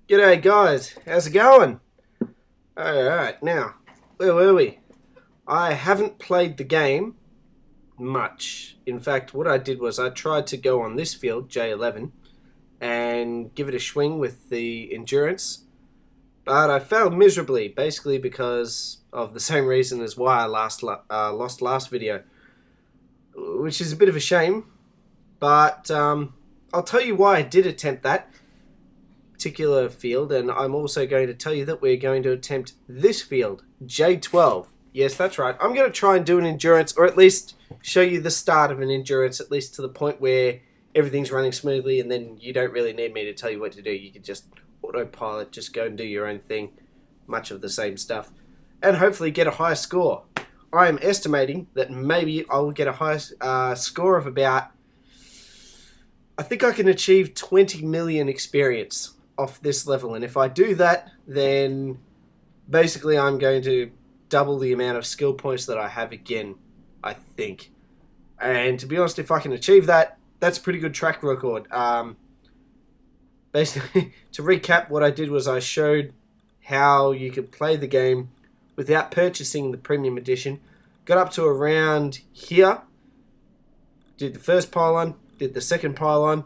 G'day guys, how's it going? Alright, now, where were we? I haven't played the game much. In fact, what I did was I tried to go on this field, J11, and give it a swing with the endurance, but I failed miserably, basically because of the same reason as why I lost last video, which is a bit of a shame, but I'll tell you why I did attempt that particular field, and I'm also going to tell you that we're going to attempt this field, J12. Yes, that's right. I'm going to try and do an endurance, or at least show you the start of an endurance, at least to the point where everything's running smoothly, and then you don't really need me to tell you what to do. You can just autopilot, just go and do your own thing, much of the same stuff, and hopefully get a high score. I am estimating that maybe I will get a high score of about, I think I can achieve 20 million experience off this level, and if I do that, then basically I'm going to double the amount of skill points that I have again, I think. And to be honest, if I can achieve that, that's a pretty good track record. Basically, to recap, what I did was I showed how you could play the game without purchasing the premium edition. Got up to around here, did the first pylon, did the second pylon.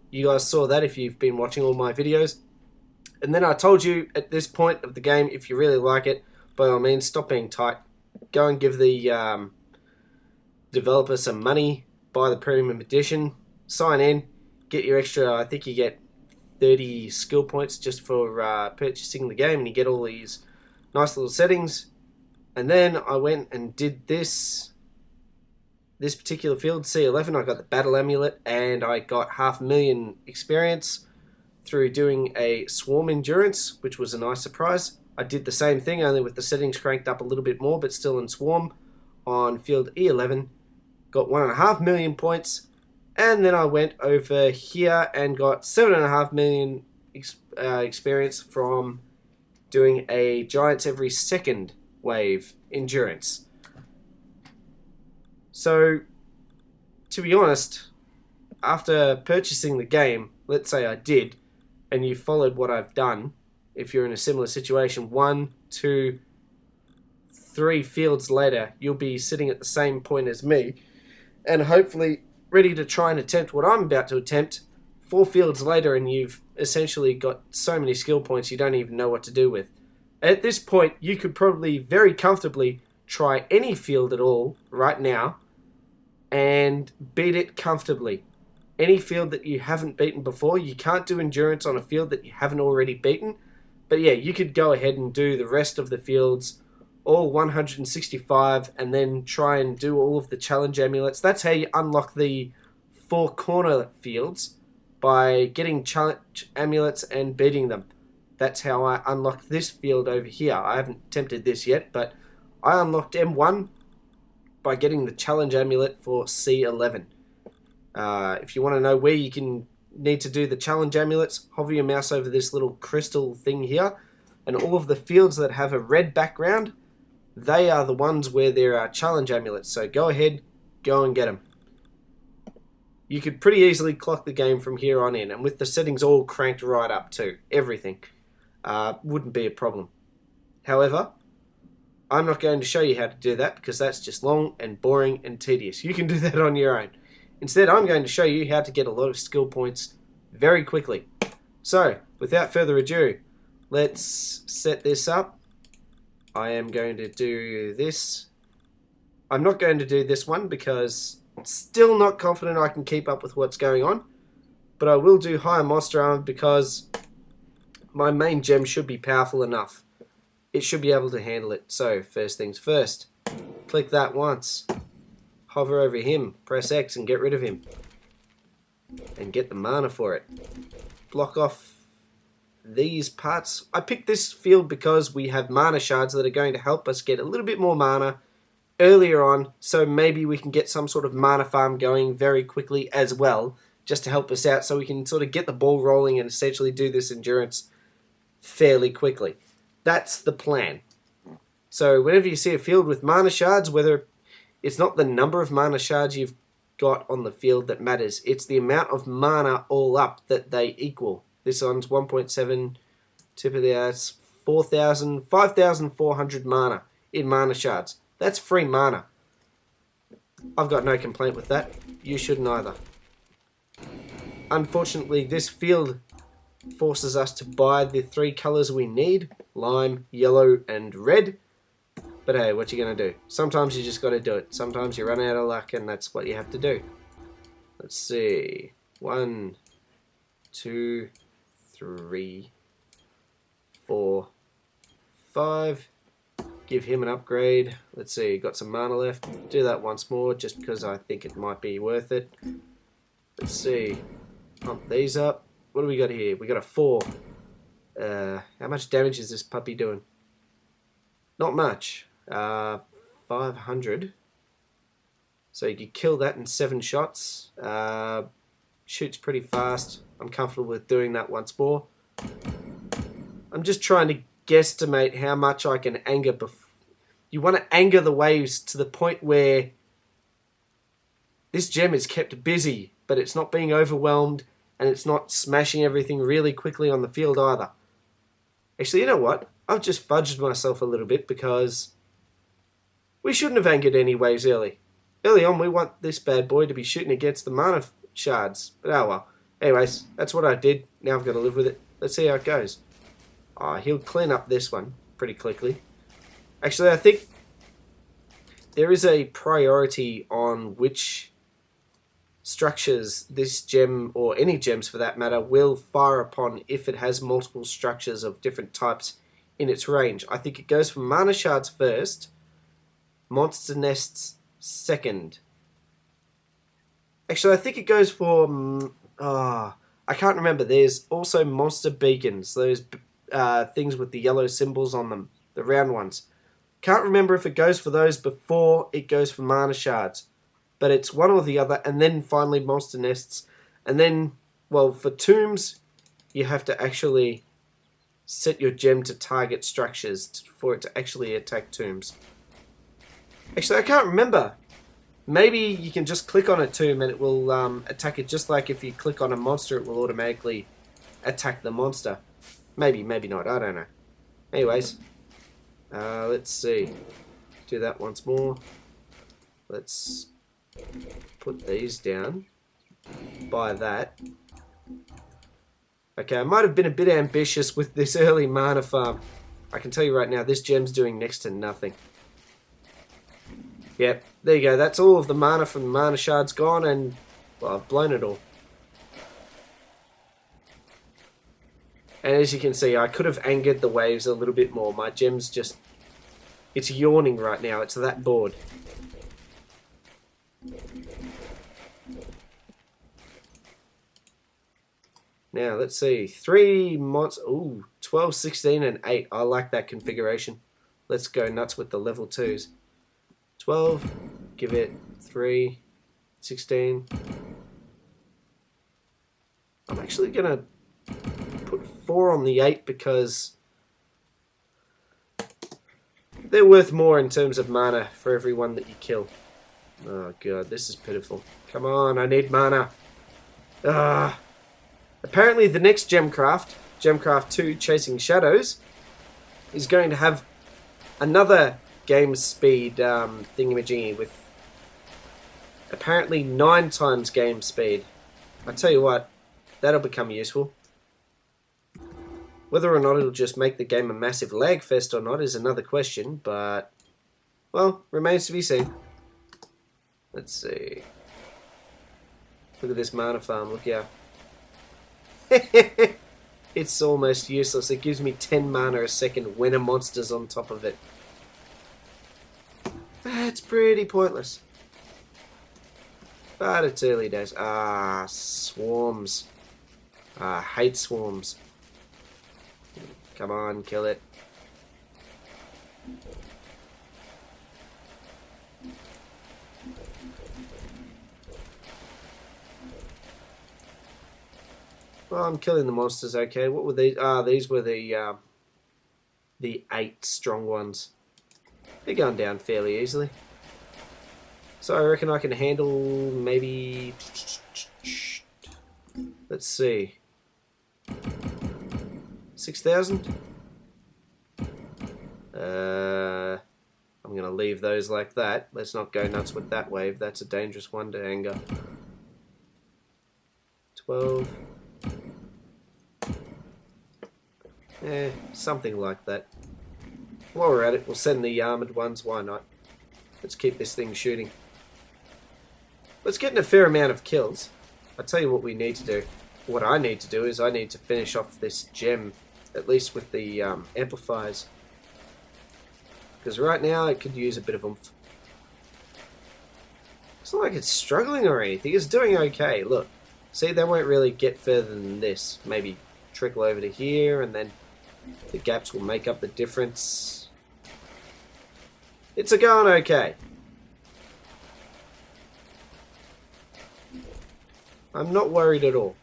You guys saw that if you've been watching all my videos. And then I told you at this point of the game, if you really like it, by all means, stop being tight. Go and give the developer some money, buy the premium edition, sign in, get your extra, I think you get 30 skill points just for purchasing the game, and you get all these nice little settings. And then I went and did this particular field, C11. I got the battle amulet, and I got 500,000 experience through doing a swarm endurance, which was a nice surprise. I did the same thing, only with the settings cranked up a little bit more, but still in swarm on field E11. Got 1.5 million points, and then I went over here and got 7.5 million experience from doing a Giants every second wave endurance. So, to be honest, after purchasing the game, let's say I did, and you followed what I've done, if you're in a similar situation, 1, 2, 3 fields later, you'll be sitting at the same point as me, and hopefully ready to try and attempt what I'm about to attempt 4 fields later, and you've essentially got so many skill points you don't even know what to do with. At this point, you could probably very comfortably try any field at all right now and beat it comfortably. Any field that you haven't beaten before, you can't do endurance on a field that you haven't already beaten. But yeah, you could go ahead and do the rest of the fields, all 165, and then try and do all of the challenge amulets. That's how you unlock the 4 corner fields, by getting challenge amulets and beating them. That's how I unlocked this field over here. I haven't attempted this yet, but I unlocked M1 by getting the challenge amulet for C11. If you want to know where you can need to do the challenge amulets, hover your mouse over this little crystal thing here, and all of the fields that have a red background, they are the ones where there are challenge amulets. So go ahead, go and get them. You could pretty easily clock the game from here on in, and with the settings all cranked right up too, everything, wouldn't be a problem. However, I'm not going to show you how to do that, because that's just long and boring and tedious. You can do that on your own. Instead, I'm going to show you how to get a lot of skill points very quickly. So, without further ado, let's set this up. I am going to do this. I'm not going to do this one because I'm still not confident I can keep up with what's going on. But I will do higher monster armor because my main gem should be powerful enough. It should be able to handle it. So, first things first. Click that once. Hover over him, press X and get rid of him. And get the mana for it. Block off these parts. I picked this field because we have mana shards that are going to help us get a little bit more mana earlier on, so maybe we can get some sort of mana farm going very quickly as well, just to help us out so we can sort of get the ball rolling and essentially do this endurance fairly quickly. That's the plan. So whenever you see a field with mana shards, whether it's not the number of mana shards you've got on the field that matters. It's the amount of mana all up that they equal. This one's 1.7 Tip of the that's 5,400 mana in mana shards. That's free mana. I've got no complaint with that. You shouldn't either. Unfortunately, this field forces us to buy the 3 colours we need. Lime, yellow, and red. But hey, what you gonna do? Sometimes you just gotta do it. Sometimes you run out of luck and that's what you have to do. Let's see. 1, 2, 3, 4, 5. Give him an upgrade. Let's see, got some mana left. Do that once more just because I think it might be worth it. Let's see. Pump these up. What do we got here? We got a 4. How much damage is this puppy doing? Not much. 500. So you could kill that in 7 shots. Shoots pretty fast. I'm comfortable with doing that once more. I'm just trying to guesstimate how much I can anger. You want to anger the waves to the point where this gem is kept busy, but it's not being overwhelmed and it's not smashing everything really quickly on the field either. Actually, you know what? I've just fudged myself a little bit because we shouldn't have angered any waves early. Early on, we want this bad boy to be shooting against the mana shards. But oh well. Anyways, that's what I did. Now I've got to live with it. Let's see how it goes. He'll clean up this one pretty quickly. Actually, I think there is a priority on which structures this gem, or any gems for that matter, will fire upon if it has multiple structures of different types in its range. I think it goes for mana shards first, monster nests second. Actually, I think it goes for... I can't remember. There's also monster beacons, those things with the yellow symbols on them, the round ones. Can't remember if it goes for those before it goes for mana shards. But it's one or the other, and then finally monster nests. And then, well, for tombs, you have to actually set your gem to target structures for it to actually attack tombs. Actually, I can't remember. Maybe you can just click on a tomb and it will attack it, just like if you click on a monster, it will automatically attack the monster. Maybe, maybe not, I don't know. Anyways, let's see. Do that once more. Let's put these down. Buy that. Okay, I might have been a bit ambitious with this early mana farm. I can tell you right now, this gem's doing next to nothing. Yep, there you go. That's all of the mana from the mana shards gone, and well, I've blown it all. And as you can see, I could have angered the waves a little bit more. My gem's just... it's yawning right now. It's that bored. Now, let's see. 3 mods... ooh, 12, 16, and 8. I like that configuration. Let's go nuts with the level 2s. 12, give it 3, 16. I'm actually going to put 4 on the 8 because they're worth more in terms of mana for every one that you kill. Oh god, this is pitiful. Come on, I need mana. Apparently the next Gemcraft, Gemcraft 2 Chasing Shadows, is going to have another game speed thingamajiggy with apparently 9 times game speed. I tell you what, that'll become useful. Whether or not it'll just make the game a massive lag fest or not is another question, but well, remains to be seen. Let's see. Look at this mana farm, look out. It's almost useless. It gives me 10 mana a second when a monster's on top of it. It's pretty pointless. But it's early days. Swarms. I hate swarms. Come on, kill it. Well, I'm killing the monsters, okay. What were these? These were the 8 strong ones. They're going down fairly easily. So I reckon I can handle maybe... let's see. 6,000? I'm going to leave those like that. Let's not go nuts with that wave. That's a dangerous one to anger. 12. Something like that. While we're at it, we'll send the armoured ones. Why not? Let's keep this thing shooting. Let's get in a fair amount of kills. I'll tell you what we need to do. What I need to do is I need to finish off this gem, at least with the amplifiers. Because right now it could use a bit of oomph. It's not like it's struggling or anything. It's doing okay. Look. See, they won't really get further than this. Maybe trickle over to here, and then the gaps will make up the difference. It's going okay. I'm not worried at all.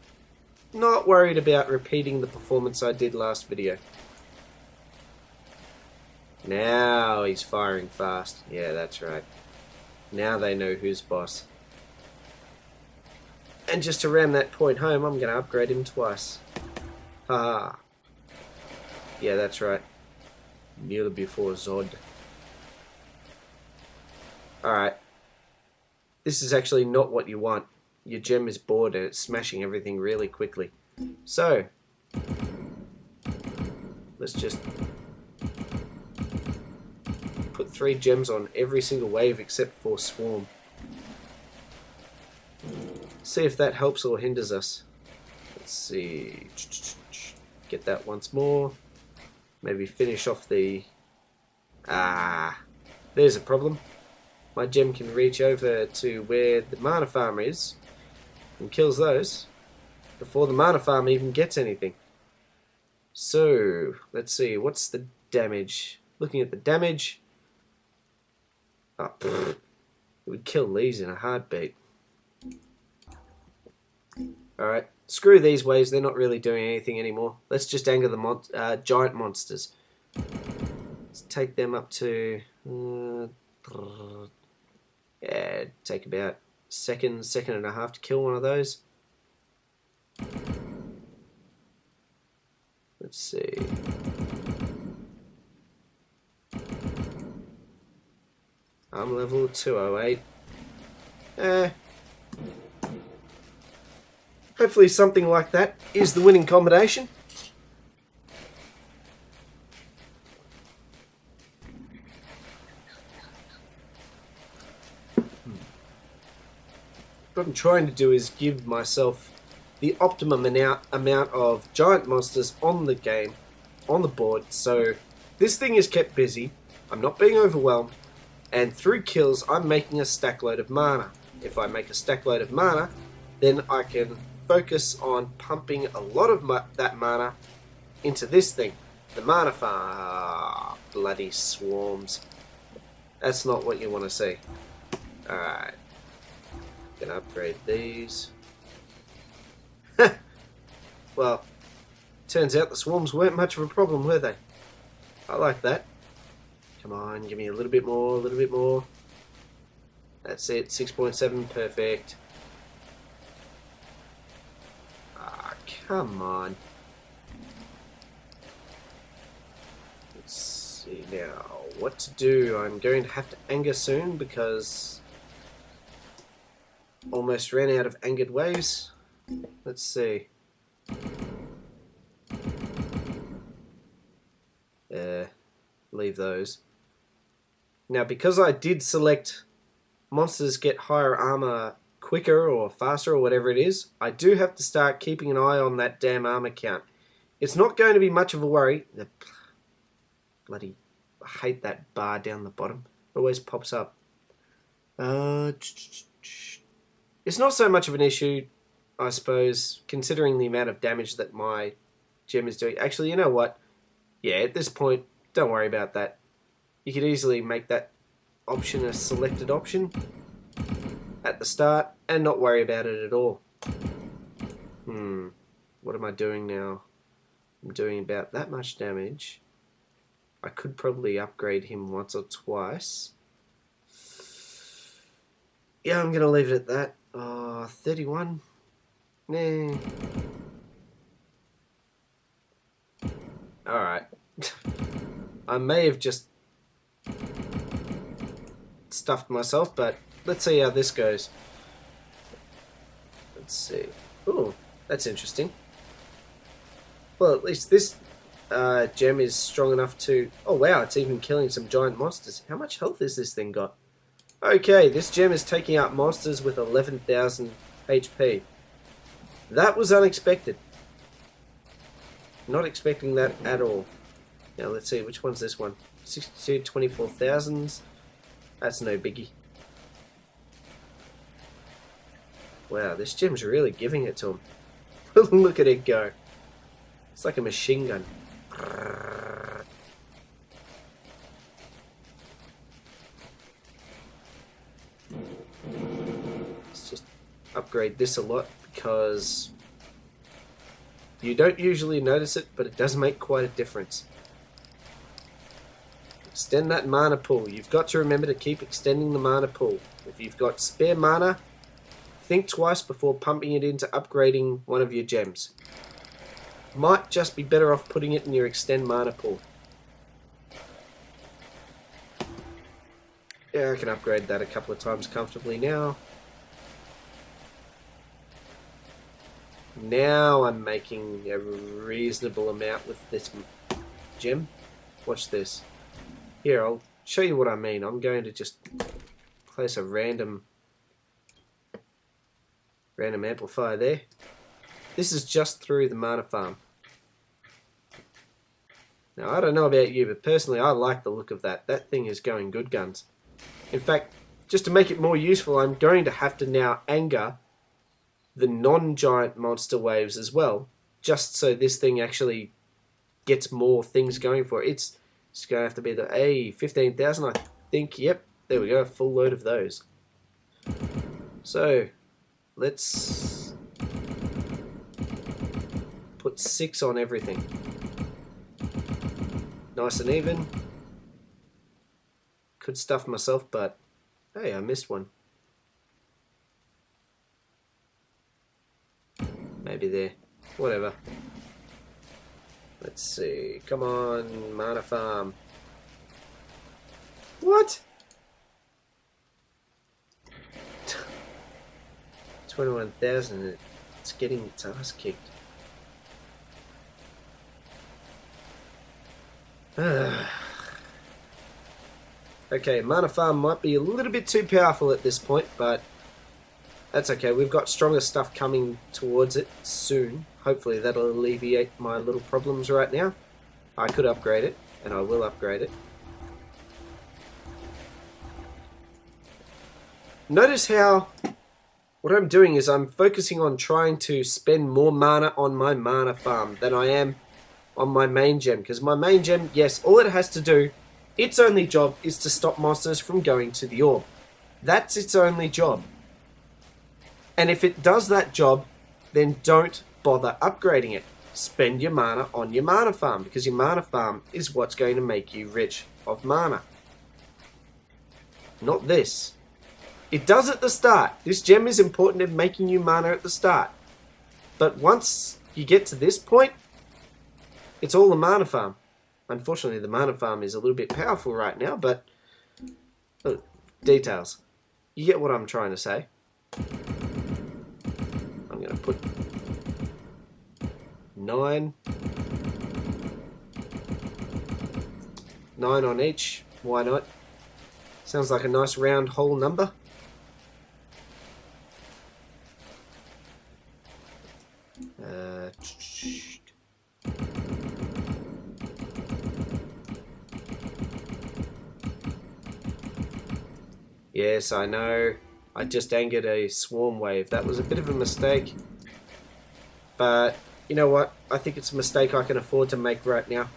Not worried about repeating the performance I did last video. Now he's firing fast. Yeah, that's right. Now they know who's boss. And just to ram that point home, I'm going to upgrade him twice. Haha. Yeah, that's right. Kneel before Zod. Alright. This is actually not what you want. Your gem is bored and it's smashing everything really quickly. So, let's just put 3 gems on every single wave except for Swarm. See if that helps or hinders us. Let's see. Get that once more. Maybe finish off the... there's a problem. My gem can reach over to where the mana farm is and kills those before the mana farm even gets anything. So, let's see. What's the damage? Looking at the damage... it would kill these in a heartbeat. Alright, screw these waves, they're not really doing anything anymore. Let's just anger the giant monsters. Let's take them up to... yeah, take about second and a half to kill one of those. Let's see. I'm level 208. Hopefully something like that is the winning combination. What I'm trying to do is give myself the optimum amount of giant monsters on the game, on the board, so this thing is kept busy, I'm not being overwhelmed, and through kills I'm making a stack load of mana. If I make a stack load of mana, then I can focus on pumping a lot of that mana into this thing. The mana farm. Bloody swarms. That's not what you want to see. Alright. Gonna upgrade these. Well, turns out the swarms weren't much of a problem, were they? I like that. Come on, give me a little bit more, a little bit more. That's it, 6.7, perfect. Come on. Let's see now what to do. I'm going to have to anger soon because almost ran out of angered waves. Let's see. Leave those. Now, because I did select monsters get higher armor quicker or faster or whatever it is, I do have to start keeping an eye on that damn armor count. It's not going to be much of a worry. Bloody, I hate that bar down the bottom. It always pops up. It's not so much of an issue, I suppose, considering the amount of damage that my gem is doing. Actually, you know what? Yeah, at this point, don't worry about that. You could easily make that option a selected option at the start and not worry about it at all. What am I doing now? I'm doing about that much damage. I could probably upgrade him once or twice. Yeah, I'm going to leave it at that. 31? Nah. Alright. I may have just stuffed myself, but let's see how this goes. Let's see. Ooh, that's interesting. Well, at least this gem is strong enough to... Oh wow, it's even killing some giant monsters. How much health has this thing got? Okay, this gem is taking out monsters with 11,000 HP. That was unexpected. Not expecting that at all. Now let's see, which one's this one? 62, 24,000. That's no biggie. Wow, this gem's really giving it to him. Look at it go. It's like a machine gun. Let's just upgrade this a lot because you don't usually notice it, but it does make quite a difference. Extend that mana pool. You've got to remember to keep extending the mana pool. If you've got spare mana, think twice before pumping it into upgrading one of your gems. Might just be better off putting it in your extend mana pool. Yeah, I can upgrade that a couple of times comfortably now. Now I'm making a reasonable amount with this gem. Watch this. Here, I'll show you what I mean. I'm going to just place a random amplifier there. This is just through the mana farm. Now, I don't know about you, but personally I like the look of that. That thing is going good guns. In fact, just to make it more useful, I'm going to have to now anger the non-giant monster waves as well, just so this thing actually gets more things going for it. It's going to have to be the 15,000, I think. Yep, there we go, a full load of those. So, let's put 6 on everything. Nice and even. Could stuff myself, but hey, I missed one. Maybe there. Whatever. Let's see. Come on, mana farm. What? 21,000. It's getting its ass kicked. Okay, mana farm might be a little bit too powerful at this point, but that's okay. We've got stronger stuff coming towards it soon. Hopefully that'll alleviate my little problems right now. I could upgrade it, and I will upgrade it. Notice how what I'm doing is I'm focusing on trying to spend more mana on my mana farm than I am on my main gem. Because my main gem, yes, all it has to do, its only job is to stop monsters from going to the orb. That's its only job. And if it does that job, then don't bother upgrading it. Spend your mana on your mana farm, because your mana farm is what's going to make you rich of mana. Not this. It does at the start. This gem is important in making you mana at the start. But once you get to this point, it's all the mana farm. Unfortunately, the mana farm is a little bit powerful right now, but details. You get what I'm trying to say. I'm going to put 9 on each. Why not? Sounds like a nice round whole number. Yes, I know. I just angered a swarm wave. That was a bit of a mistake. But, you know what? I think it's a mistake I can afford to make right now.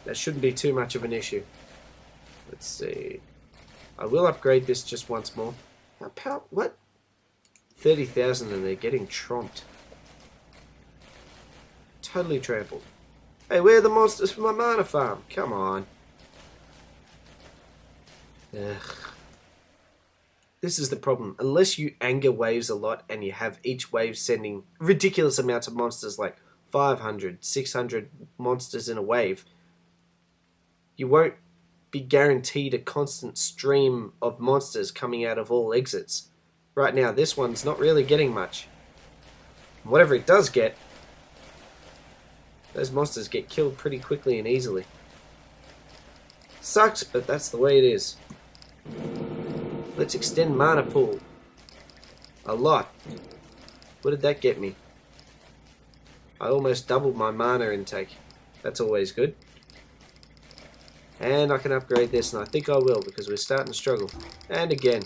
That shouldn't be too much of an issue. Let's see. I will upgrade this just once more. What? 30,000 and they're getting tromped. Totally trampled. Hey, where are the monsters for my mana farm? Come on. Ugh. This is the problem. Unless you anger waves a lot and you have each wave sending ridiculous amounts of monsters, like 500, 600 monsters in a wave, you won't be guaranteed a constant stream of monsters coming out of all exits. Right now, this one's not really getting much. Whatever it does get, those monsters get killed pretty quickly and easily. Sucks, but that's the way it is. Let's extend mana pool. A lot. What did that get me? I almost doubled my mana intake. That's always good. And I can upgrade this, and I think I will, because we're starting to struggle. And again.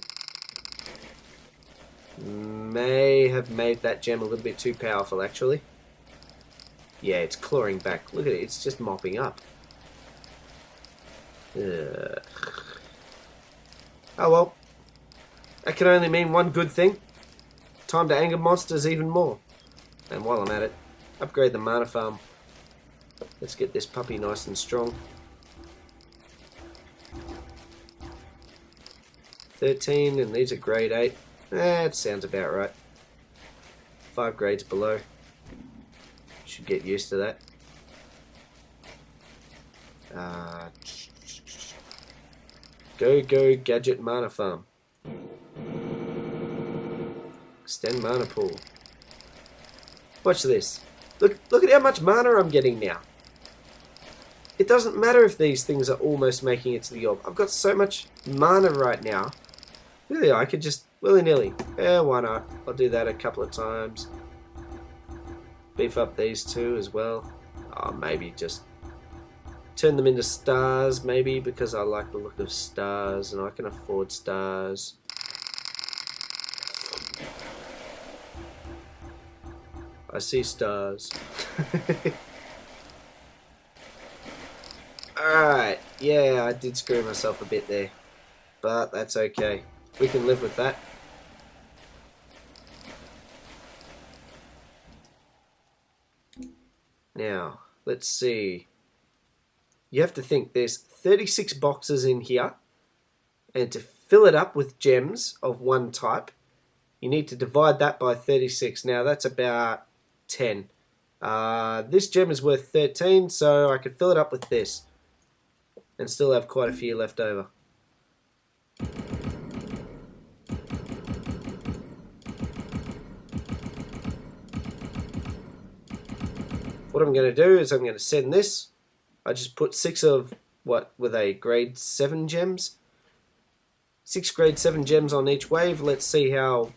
May have made that gem a little bit too powerful, actually. Yeah, it's clawing back. Look at it, it's just mopping up. Oh well. That can only mean one good thing. Time to anger monsters even more. And while I'm at it, upgrade the mana farm. Let's get this puppy nice and strong. 13, and these are grade 8. That sounds about right. 5 grades below. Should get used to that. Go gadget mana farm. Extend mana pool. Watch this. Look at how much mana I'm getting now. It doesn't matter if these things are almost making it to the orb. I've got so much mana right now. Really, I could just willy-nilly. Yeah, why not? I'll do that a couple of times. Beef up these two as well. Oh, maybe just turn them into stars, maybe, because I like the look of stars and I can afford stars. I see stars. Alright, yeah, I did screw myself a bit there. But that's okay. We can live with that. Now, let's see. You have to think there's 36 boxes in here, and to fill it up with gems of one type, you need to divide that by 36. Now, that's about 10. This gem is worth 13, so I could fill it up with this and still have quite a few left over. What I'm going to do is I'm going to send this. I just put 6 of, what were they, grade 7 gems? 6 grade 7 gems on each wave. Let's see how...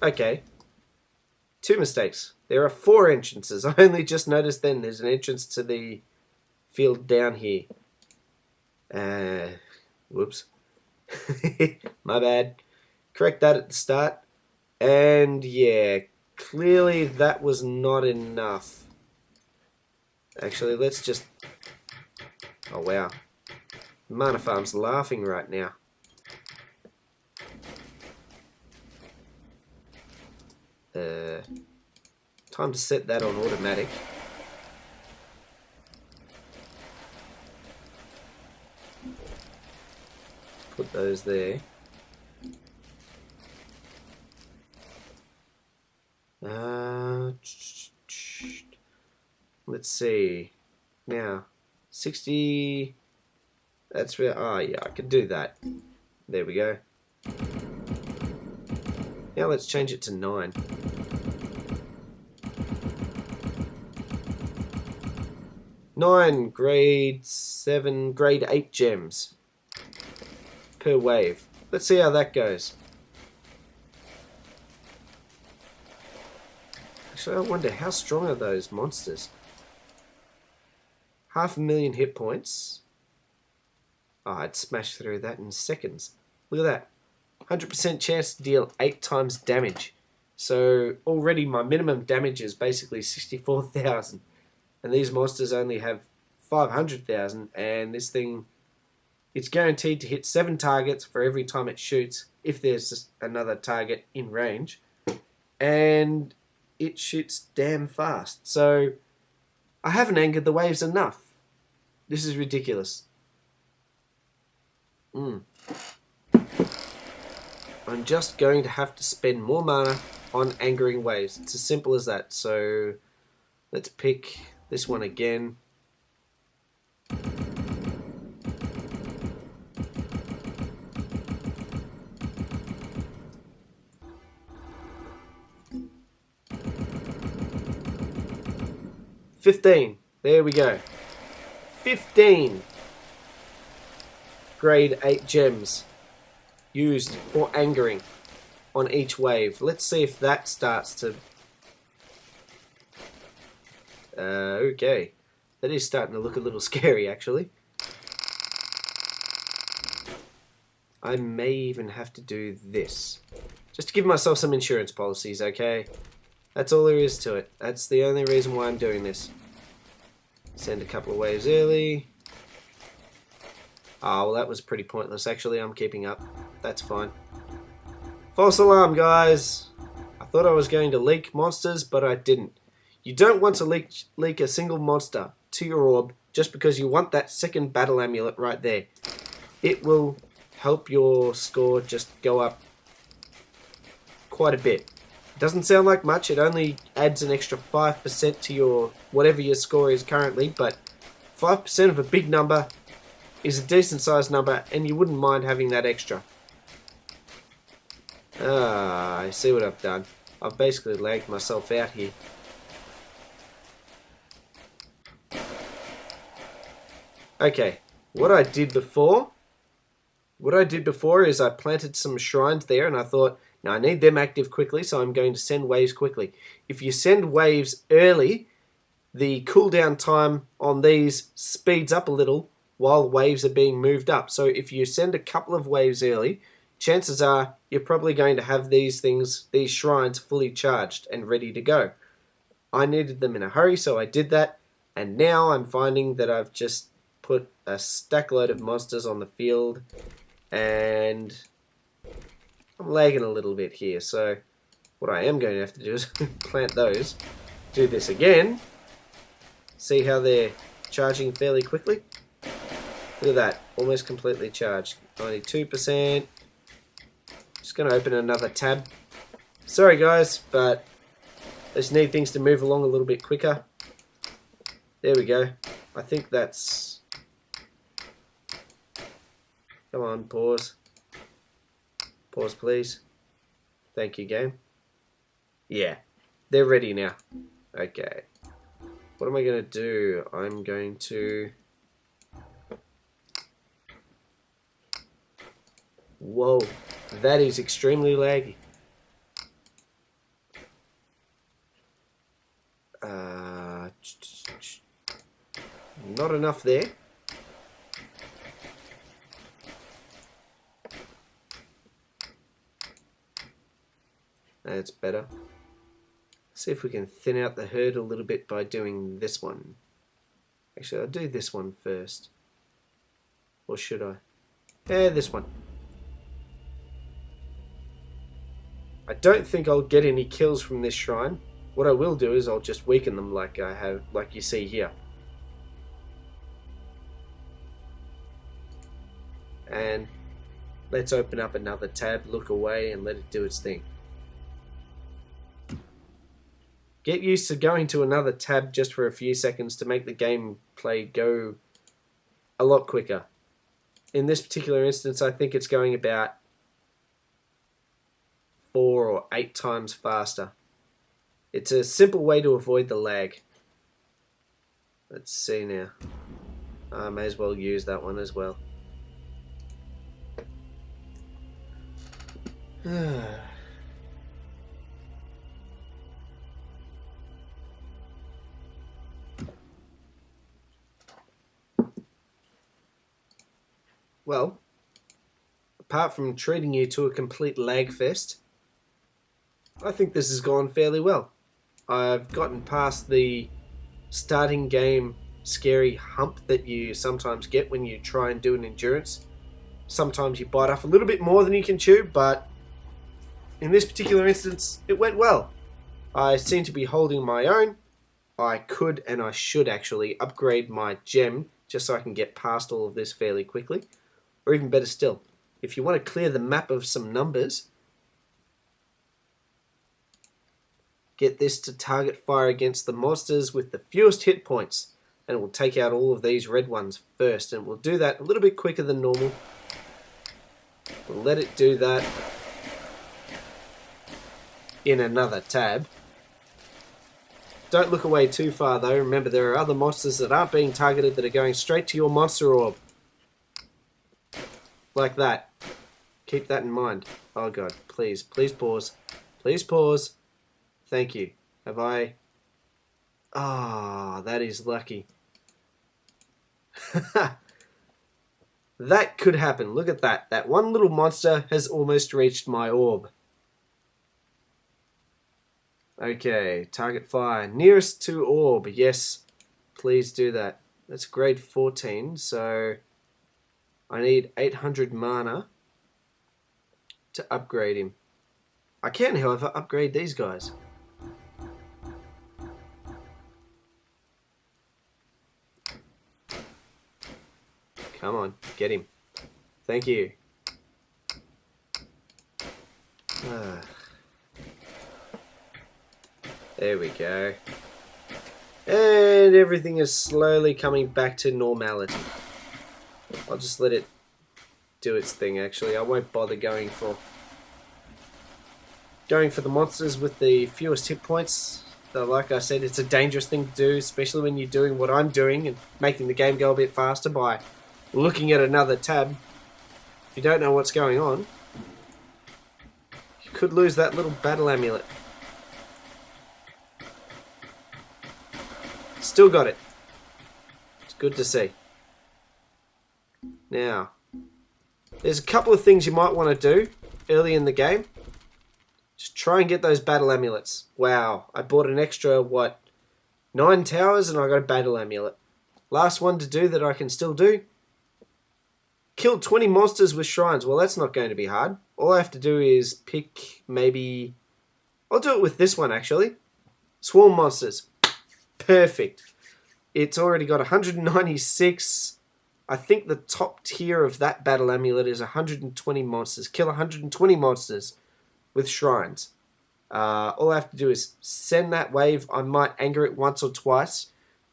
Okay. 2 mistakes. There are 4 entrances. I only just noticed then there's an entrance to the field down here. Whoops. My bad. Correct that at the start. And yeah, clearly that was not enough. Actually, let's just... Oh wow. Mana Farm's laughing right now. Time to set that on automatic. Put those there. Let's see. Now, 60... That's where... Oh, yeah, I could do that. There we go. Now let's change it to 9. 9 grade 7, grade 8 gems per wave. Let's see how that goes. Actually, I wonder how strong are those monsters? 500,000 hit points. Oh, I'd smash through that in seconds. Look at that. 100% chance to deal 8 times damage. So already my minimum damage is basically 64,000. And these monsters only have 500,000. And this thing, it's guaranteed to hit 7 targets for every time it shoots, if there's just another target in range. And it shoots damn fast. So I haven't angered the waves enough. This is ridiculous. I'm just going to have to spend more mana on angering waves. It's as simple as that. So let's pick this one again. $15. There we go. 15 grade 8 gems used for angering on each wave. Let's see if that starts to... okay. That is starting to look a little scary, actually. I may even have to do this. Just to give myself some insurance policies, okay? That's all there is to it. That's the only reason why I'm doing this. Send a couple of waves early. Oh, well, that was pretty pointless, actually. I'm keeping up. That's fine. False alarm, guys. I thought I was going to leak monsters, but I didn't. You don't want to leak a single monster to your orb just because you want that second battle amulet right there. It will help your score just go up quite a bit. It doesn't sound like much. It only adds an extra 5% to your whatever your score is currently, but 5% of a big number is a decent sized number, and you wouldn't mind having that extra. Ah, I see what I've done. I've basically lagged myself out here. Okay, what I did before is I planted some shrines there, and I thought, now I need them active quickly, so I'm going to send waves quickly. If you send waves early, the cooldown time on these speeds up a little while waves are being moved up. So if you send a couple of waves early, chances are you're probably going to have these shrines fully charged and ready to go. I needed them in a hurry, so I did that, and now I'm finding that I've just put a stack load of monsters on the field, and I'm lagging a little bit here, so what I am going to have to do is plant those, do this again, see how they're charging fairly quickly. Look at that, almost completely charged, 92%. Just going to open another tab. Sorry guys, but I just need things to move along a little bit quicker. There we go. I think that's... Come on, pause. Pause, please. Thank you, game. Yeah, they're ready now. Okay. What am I going to do? I'm going to... Whoa, that is extremely laggy. Not enough there. That's better. See if we can thin out the herd a little bit by doing this one. Actually, I'll do this one first. Or should I? Yeah, this one. I don't think I'll get any kills from this shrine. What I will do is I'll just weaken them like I have, like you see here. And let's open up another tab, look away, and let it do its thing. Get used to going to another tab just for a few seconds to make the gameplay go a lot quicker. In this particular instance, I think it's going about 4 or 8 times faster. It's a simple way to avoid the lag. Let's see now. I may as well use that one as well. Well, apart from treating you to a complete lag fest, I think this has gone fairly well. I've gotten past the starting game scary hump that you sometimes get when you try and do an endurance. Sometimes you bite off a little bit more than you can chew, but in this particular instance, it went well. I seem to be holding my own. I could and I should actually upgrade my gem just so I can get past all of this fairly quickly. Or even better still, if you want to clear the map of some numbers, get this to target fire against the monsters with the fewest hit points. And it will take out all of these red ones first. And we'll do that a little bit quicker than normal. We'll let it do that in another tab. Don't look away too far though. Remember, there are other monsters that aren't being targeted that are going straight to your monster orb. Like that. Keep that in mind. Oh god, please, please pause. Please pause. Thank you. Have I... Ah, that is lucky. That could happen. Look at that. That one little monster has almost reached my orb. Okay, target fire. Nearest to orb. Yes, please do that. That's grade 14, so I need 800 mana to upgrade him. I can, however, upgrade these guys. Come on, get him. Thank you. There we go. And everything is slowly coming back to normality. I'll just let it do its thing, actually. I won't bother going for the monsters with the fewest hit points. Though, like I said, it's a dangerous thing to do, especially when you're doing what I'm doing and making the game go a bit faster by looking at another tab. If you don't know what's going on, you could lose that little battle amulet. Still got it. It's good to see. Now, there's a couple of things you might want to do early in the game. Just try and get those battle amulets. Wow, I bought an extra, what, 9 towers and I got a battle amulet. Last one to do that I can still do. Kill 20 monsters with shrines. Well, that's not going to be hard. All I have to do is pick maybe... I'll do it with this one, actually. Swarm monsters. Perfect. It's already got 196. I think the top tier of that battle amulet is 120 monsters. Kill 120 monsters with shrines. All I have to do is send that wave. I might anger it once or twice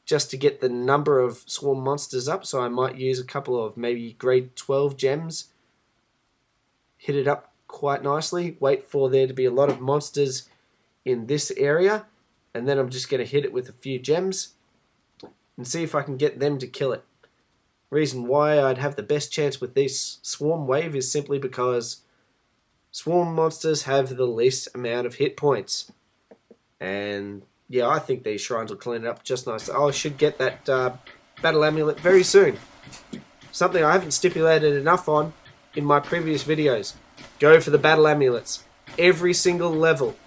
just to get the number of swarm monsters up. So I might use a couple of maybe grade 12 gems. Hit it up quite nicely. Wait for there to be a lot of monsters in this area. And then I'm just going to hit it with a few gems and see if I can get them to kill it. Reason why I'd have the best chance with this swarm wave is simply because swarm monsters have the least amount of hit points. And yeah, I think these shrines will clean it up just nice. Oh, I should get that battle amulet very soon. Something I haven't stipulated enough on in my previous videos. Go for the battle amulets. Every single level.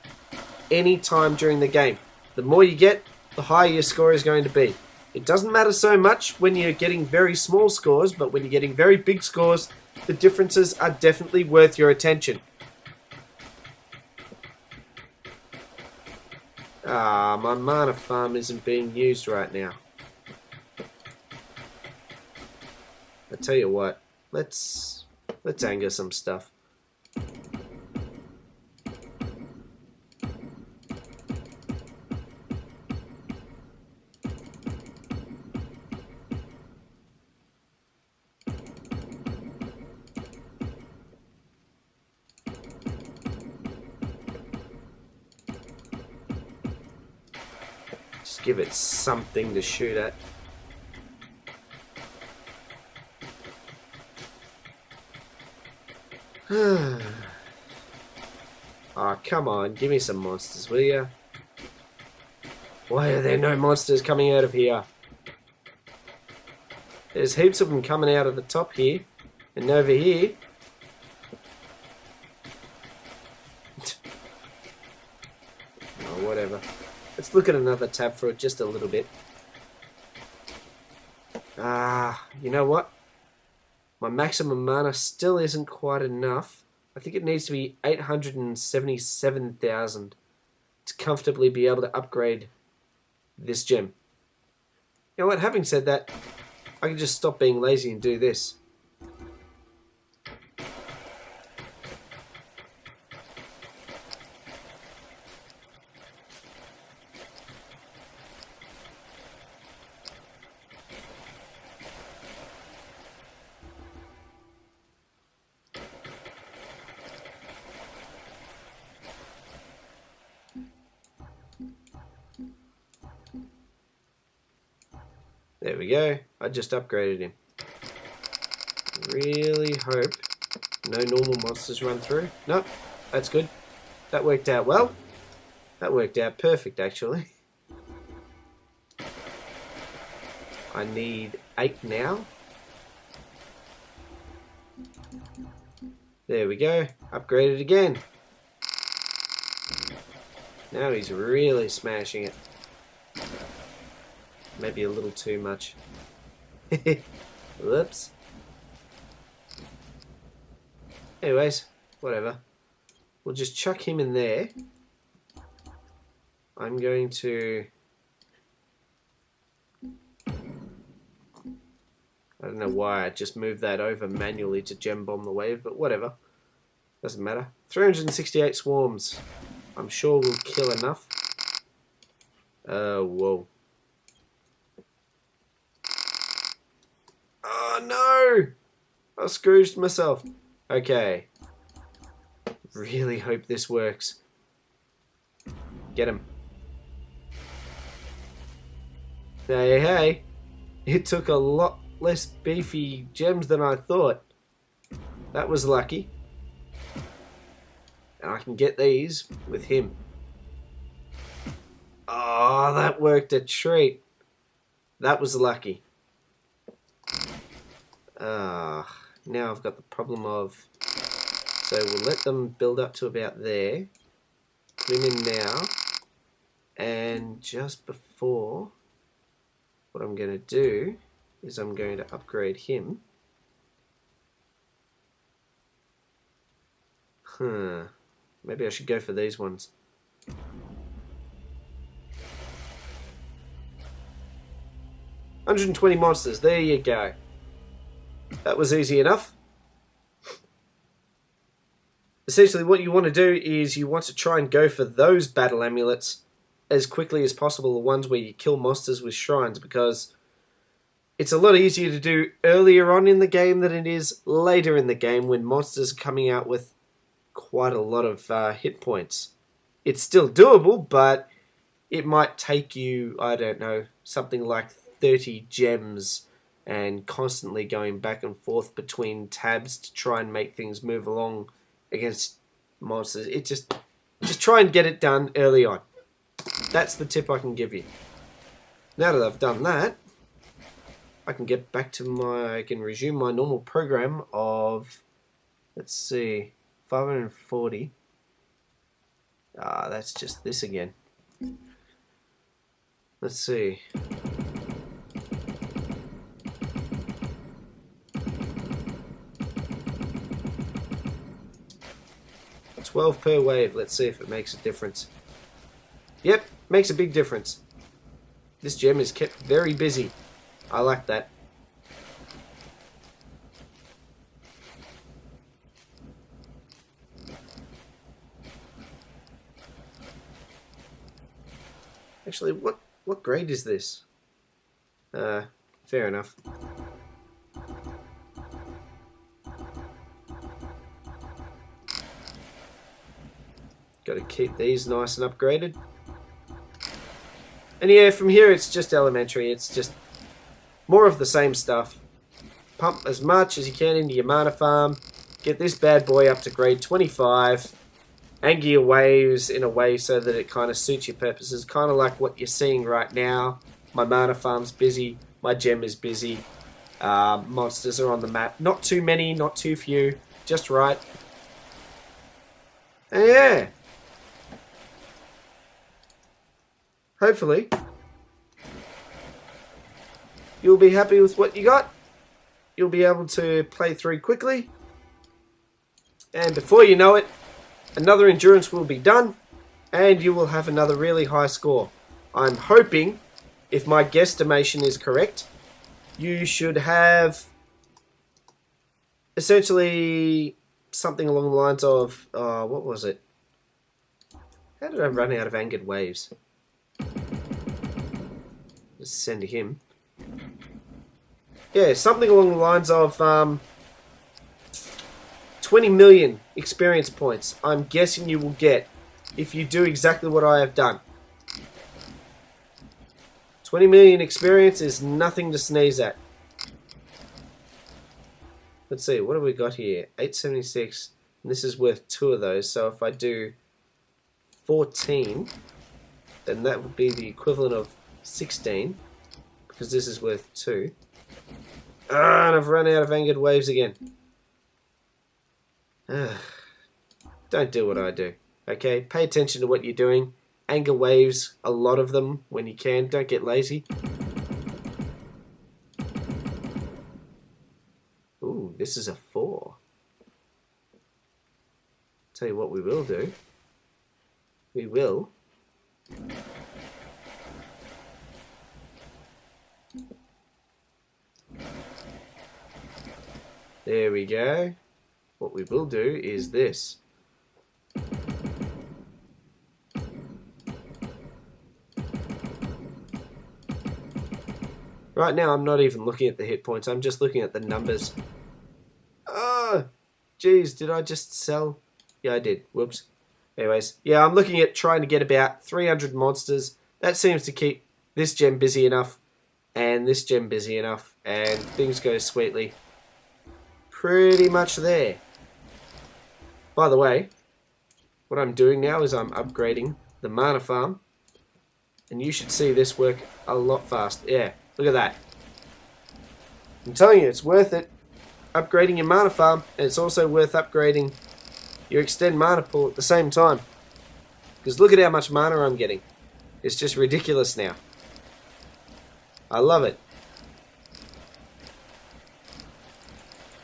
Any time during the game. The more you get, the higher your score is going to be. It doesn't matter so much when you're getting very small scores, but when you're getting very big scores, the differences are definitely worth your attention. Ah, my mana farm isn't being used right now. I tell you what, let's anger some stuff. Just give it something to shoot at. Oh, come on, give me some monsters, will ya? Why are there no monsters coming out of here? There's heaps of them coming out of the top here, and over here. Oh, whatever. Let's look at another tab for just a little bit. You know what? My maximum mana still isn't quite enough. I think it needs to be 877,000 to comfortably be able to upgrade this gem. You know what? Having said that, I can just stop being lazy and do this. There we go. I just upgraded him. Really hope no normal monsters run through. Nope, that's good. That worked out well. That worked out perfect, actually. I need 8 now. There we go. Upgraded again. Now he's really smashing it. Maybe a little too much. Whoops. Anyways, whatever. We'll just chuck him in there. I'm going to... I don't know why I just moved that over manually to gem bomb the wave, but whatever. Doesn't matter. 368 swarms. I'm sure we'll kill enough. Whoa. Oh no! I scrooged myself. Okay. Really hope this works. Get him. Hey, hey. It took a lot less beefy gems than I thought. That was lucky. And I can get these with him. Oh, that worked a treat. That was lucky. Now I've got the problem of... So we'll let them build up to about there. Put him in now. And just before... What I'm going to do is I'm going to upgrade him. Maybe I should go for these ones. $120 monsters, there you go. That was easy enough. Essentially what you want to do is you want to try and go for those battle amulets as quickly as possible, the ones where you kill monsters with shrines, because it's a lot easier to do earlier on in the game than it is later in the game when monsters are coming out with quite a lot of hit points. It's still doable, but it might take you, I don't know, something like 30 gems and constantly going back and forth between tabs to try and make things move along against monsters. It just try and get it done early on. That's the tip I can give you. Now that I've done that, I can get back to I can resume my normal program of, let's see, 540. That's just this again. Let's see. $12 per wave. Let's see if it makes a difference. Yep, makes a big difference. This gem is kept very busy. I like that. Actually, what grade is this? Fair enough. Got to keep these nice and upgraded. And yeah, from here it's just elementary. It's just more of the same stuff. Pump as much as you can into your mana farm. Get this bad boy up to grade 25. Angle your waves in a way so that it kind of suits your purposes. Kind of like what you're seeing right now. My mana farm's busy. My gem is busy. Monsters are on the map. Not too many, not too few. Just right. And yeah. Hopefully, you'll be happy with what you got. You'll be able to play through quickly. And before you know it, another endurance will be done. And you will have another really high score. I'm hoping, if my guesstimation is correct, you should have essentially something along the lines of, what was it? How did I run out of angered waves? Just send to him. Yeah, something along the lines of 20 million experience points. I'm guessing you will get if you do exactly what I have done. 20 million experience is nothing to sneeze at. Let's see, what have we got here? 876, and this is worth 2 of those, so if I do 14, then that would be the equivalent of 16, because this is worth 2. Ah, and I've run out of angered waves again. Don't do what I do, okay? Pay attention to what you're doing. Anger waves, a lot of them, when you can. Don't get lazy. Ooh, this is a 4. Tell you what we will do. We will... There we go. What we will do is this. Right now I'm not even looking at the hit points, I'm just looking at the numbers. Oh, geez, did I just sell? Yeah, I did. Whoops. Anyways, yeah, I'm looking at trying to get about 300 monsters. That seems to keep this gem busy enough, and this gem busy enough, and things go sweetly. Pretty much there. By the way, what I'm doing now is I'm upgrading the mana farm, and you should see this work a lot faster. Yeah, look at that. I'm telling you, it's worth it. Upgrading your mana farm, and it's also worth upgrading your extend mana pool at the same time. Because look at how much mana I'm getting. It's just ridiculous now. I love it.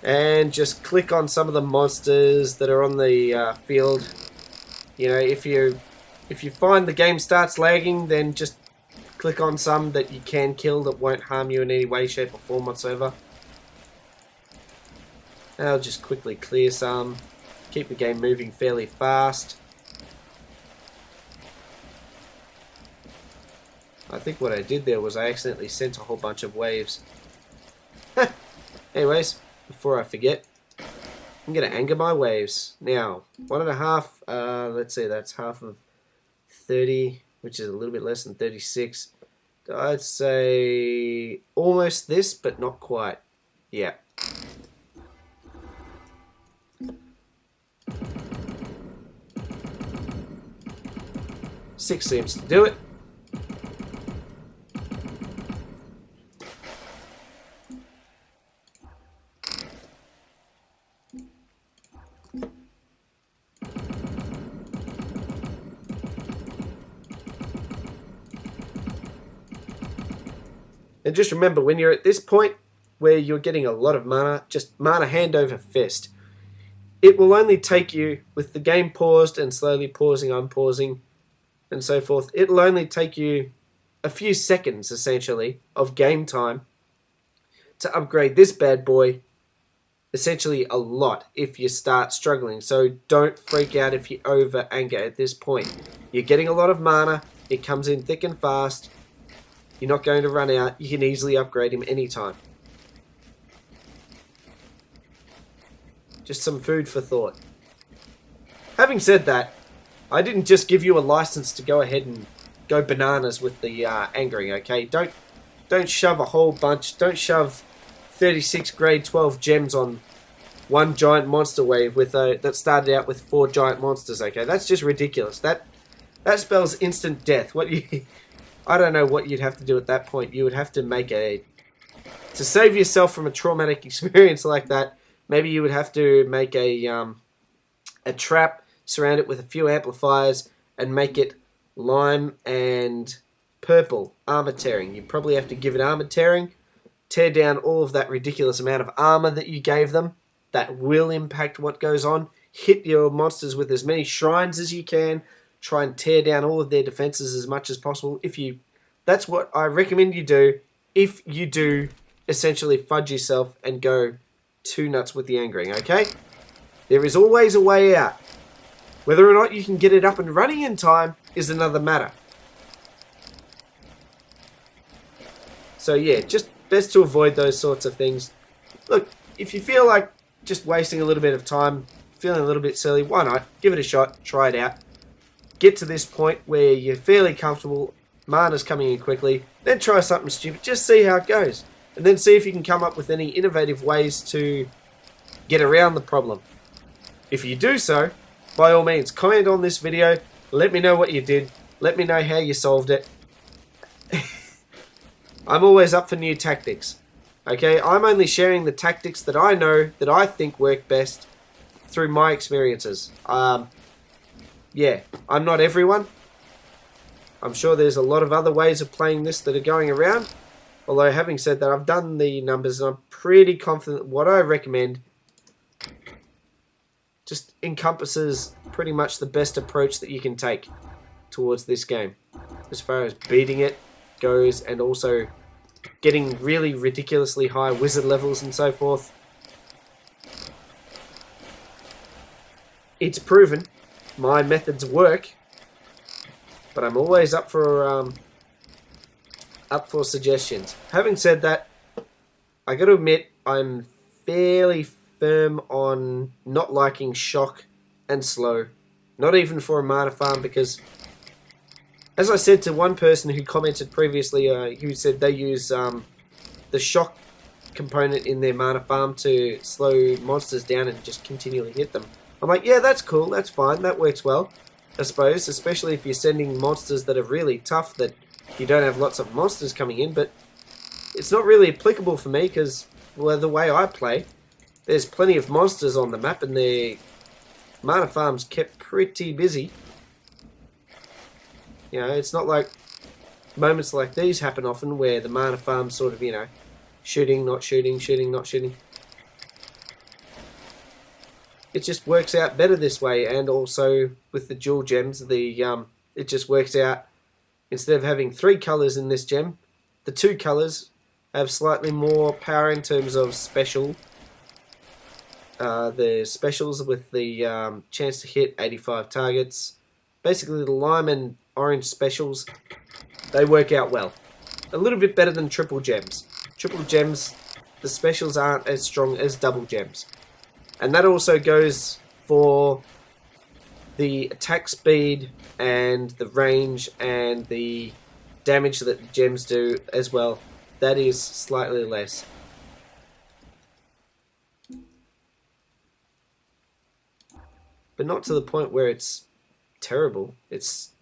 And just click on some of the monsters that are on the field. You know, if you find the game starts lagging, then just click on some that you can kill that won't harm you in any way, shape or form whatsoever. And I'll just quickly clear some. Keep the game moving fairly fast. I think what I did there was I accidentally sent a whole bunch of waves. Anyways, before I forget, I'm going to anger my waves. Now, 1.5, let's say that's half of 30, which is a little bit less than 36. I'd say almost this, but not quite. Yeah. Six seems to do it. And just remember, when you're at this point where you're getting a lot of mana, just mana hand over fist. It will only take you, with the game paused and slowly pausing, unpausing, and so forth, it'll only take you a few seconds, essentially, of game time to upgrade this bad boy, essentially a lot, if you start struggling. So don't freak out if you over anger at this point. You're getting a lot of mana, it comes in thick and fast, you're not going to run out, you can easily upgrade him anytime. Just some food for thought. Having said that, I didn't just give you a license to go ahead and go bananas with the angering, okay? Don't shove a whole bunch, don't shove 36 grade 12 gems on one giant monster wave with that started out with 4 giant monsters, okay? That's just ridiculous. That spells instant death. I don't know what you'd have to do at that point. You would have to make to save yourself from a traumatic experience like that, maybe you would have to make a trap, surround it with a few amplifiers, and make it lime and purple armor tearing. You probably have to give it armor tearing, tear down all of that ridiculous amount of armor that you gave them. That will impact what goes on. Hit your monsters with as many shrines as you can. Try and tear down all of their defenses as much as possible. That's what I recommend you do if you do essentially fudge yourself and go too nuts with the angering, okay? There is always a way out. Whether or not you can get it up and running in time is another matter. So yeah, just best to avoid those sorts of things. Look, if you feel like just wasting a little bit of time, feeling a little bit silly, why not? Give it a shot, try it out. Get to this point where you're fairly comfortable, mana's coming in quickly, then try something stupid. Just see how it goes. And then see if you can come up with any innovative ways to get around the problem. If you do so, by all means, comment on this video. Let me know what you did. Let me know how you solved it. I'm always up for new tactics. Okay, I'm only sharing the tactics that I know, that I think work best through my experiences. Yeah, I'm not everyone. I'm sure there's a lot of other ways of playing this that are going around. Although, having said that, I've done the numbers and I'm pretty confident what I recommend just encompasses pretty much the best approach that you can take towards this game. As far as beating it goes, and also getting really ridiculously high wizard levels and so forth. It's proven. My methods work. But I'm always up for suggestions. Having said that, I got to admit I'm fairly firm on not liking shock and slow. Not even for a mana farm, because as I said to one person who commented previously, who said they use the shock component in their mana farm to slow monsters down and just continually hit them. I'm like, yeah, that's cool, that's fine, that works well, I suppose, especially if you're sending monsters that are really tough, that you don't have lots of monsters coming in, but it's not really applicable for me because, well, the way I play, there's plenty of monsters on the map and their mana farm's kept pretty busy. You know, it's not like moments like these happen often where the mana farm's sort of, you know, shooting, not shooting, shooting, not shooting. It just works out better this way, and also with the dual gems, it just works out, instead of having 3 colours in this gem, the 2 colours have slightly more power in terms of special. The specials with the chance to hit 85 targets. Basically the lime and orange specials, they work out well. A little bit better than triple gems. Triple gems, the specials aren't as strong as double gems. And that also goes for the attack speed and the range and the damage that the gems do as well. That is slightly less. But not to the point where it's terrible. It's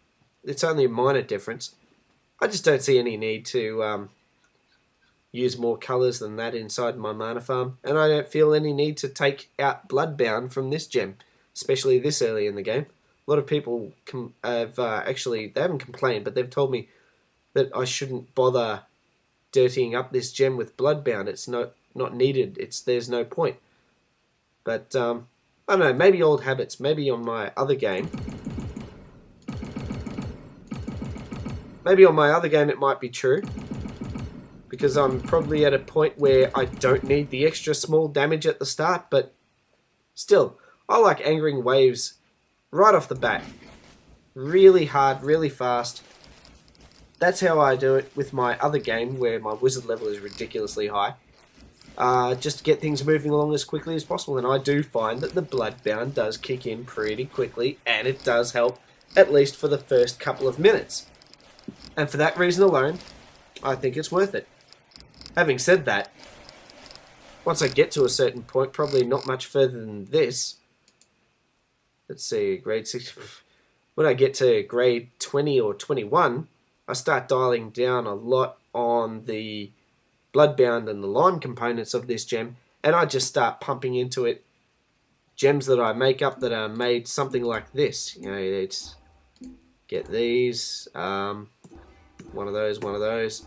only a minor difference. I just don't see any need to use more colours than that inside my mana farm, and I don't feel any need to take out Bloodbound from this gem, especially this early in the game. A lot of people have actually, they haven't complained, but they've told me that I shouldn't bother dirtying up this gem with Bloodbound. It's not needed. There's no point. But I don't know, maybe old habits. Maybe on my other game. Maybe on my other game it might be true. Because I'm probably at a point where I don't need the extra small damage at the start, but still, I like angering waves right off the bat. Really hard, really fast. That's how I do it with my other game, where my wizard level is ridiculously high. Just to get things moving along as quickly as possible, and I do find that the Bloodbound does kick in pretty quickly, and it does help, at least for the first couple of minutes. And for that reason alone, I think it's worth it. Having said that, once I get to a certain point, probably not much further than this, let's see, grade 6, when I get to grade 20 or 21, I start dialing down a lot on the Bloodbound and the lime components of this gem, and I just start pumping into it gems that I make up that are made something like this. You know, it's get these, one of those.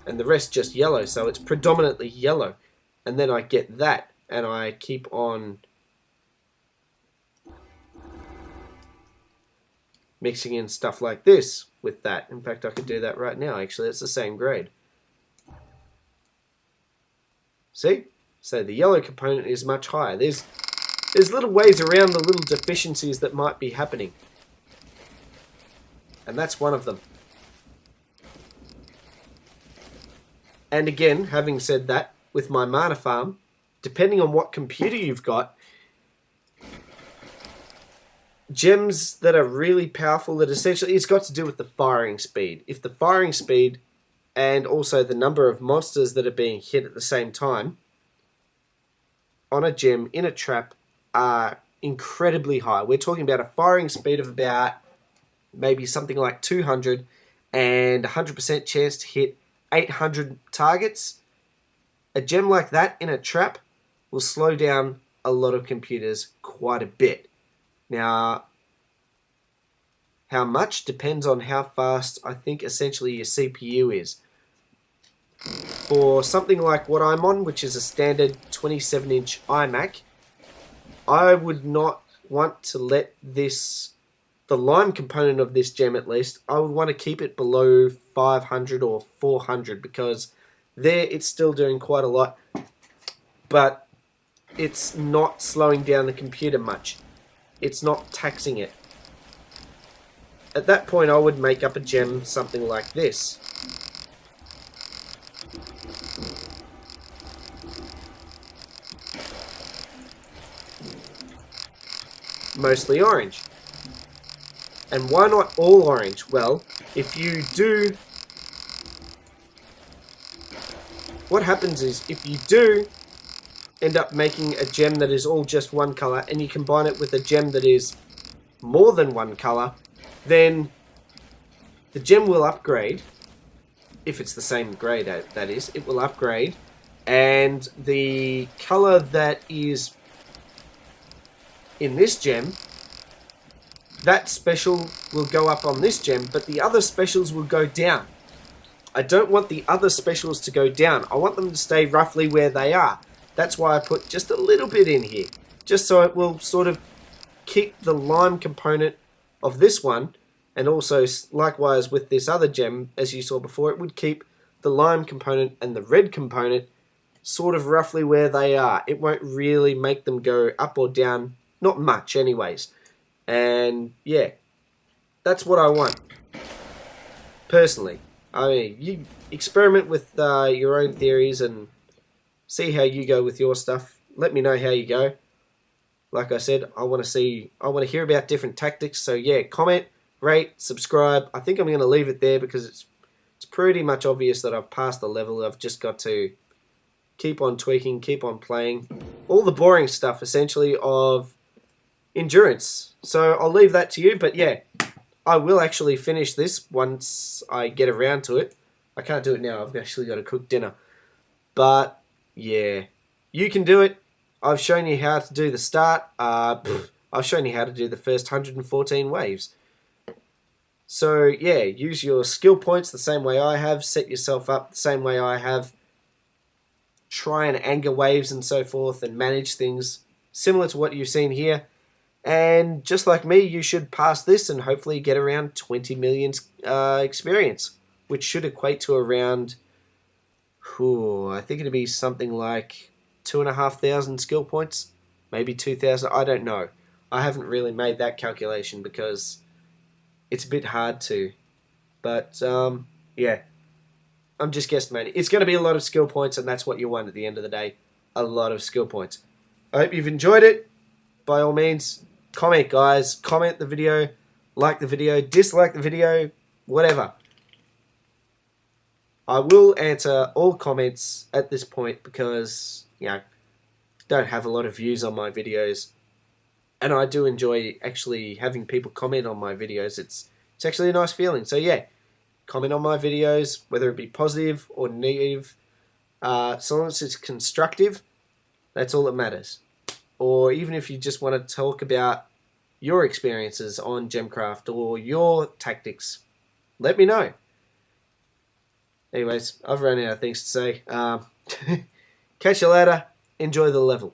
And the rest just yellow, so it's predominantly yellow. And then I get that, and I keep on mixing in stuff like this with that. In fact, I could do that right now, actually. It's the same grade. See? So the yellow component is much higher. There's little ways around the little deficiencies that might be happening. And that's one of them. And again, having said that, with my mana farm, depending on what computer you've got, gems that are really powerful, that essentially it's got to do with the firing speed. If the firing speed and also the number of monsters that are being hit at the same time on a gem in a trap are incredibly high. We're talking about a firing speed of about maybe something like 200 and 100% chance to hit 800 targets. A gem like that in a trap will slow down a lot of computers quite a bit. Now, how much depends on how fast I think essentially your CPU is. For something like what I'm on, which is a standard 27-inch iMac, I would not want to let this, the lime component of this gem at least, I would want to keep it below 500 or 400 because there it's still doing quite a lot, but it's not slowing down the computer much. It's not taxing it. At that point, I would make up a gem something like this. Mostly orange. And why not all orange? Well, if you do... What happens is, if you do end up making a gem that is all just one color, and you combine it with a gem that is more than one color, then the gem will upgrade. If it's the same grade, that is, it will upgrade. And the color that is in this gem, that special will go up on this gem, but the other specials will go down. I don't want the other specials to go down. I want them to stay roughly where they are. That's why I put just a little bit in here, just so it will sort of keep the lime component of this one, and also likewise with this other gem, as you saw before, it would keep the lime component and the red component sort of roughly where they are. It won't really make them go up or down, not much anyways. And yeah, that's what I want, personally. I mean, you experiment with your own theories and see how you go with your stuff. Let me know how you go. Like I said, I want to hear about different tactics. So yeah, comment, rate, subscribe. I think I'm going to leave it there because it's pretty much obvious that I've passed the level. I've just got to keep on tweaking, keep on playing. All the boring stuff, essentially, of endurance. So I'll leave that to you. But yeah, I will actually finish this once I get around to it. I can't do it now. I've actually got to cook dinner. But yeah, you can do it. I've shown you how to do the start. I've shown you how to do the first 114 waves. So yeah, use your skill points the same way I have. Set yourself up the same way I have. Try and anger waves and so forth and manage things similar to what you've seen here. And just like me, you should pass this and hopefully get around 20 million experience, which should equate to around, I think it'd be something like 2,500 skill points, maybe 2,000. I don't know. I haven't really made that calculation because it's a bit hard to. But yeah, I'm just guesstimating. It's going to be a lot of skill points, and that's what you want at the end of the day. A lot of skill points. I hope you've enjoyed it. By all means, comment, guys. Comment the video, like the video, dislike the video, whatever. I will answer all comments at this point because, you know, don't have a lot of views on my videos. And I do enjoy actually having people comment on my videos. It's actually a nice feeling. So yeah, comment on my videos, whether it be positive or negative. So long as it's constructive, that's all that matters. Or even if you just want to talk about your experiences on Gemcraft or your tactics, let me know. Anyways, I've run out of things to say. Catch you later. Enjoy the level.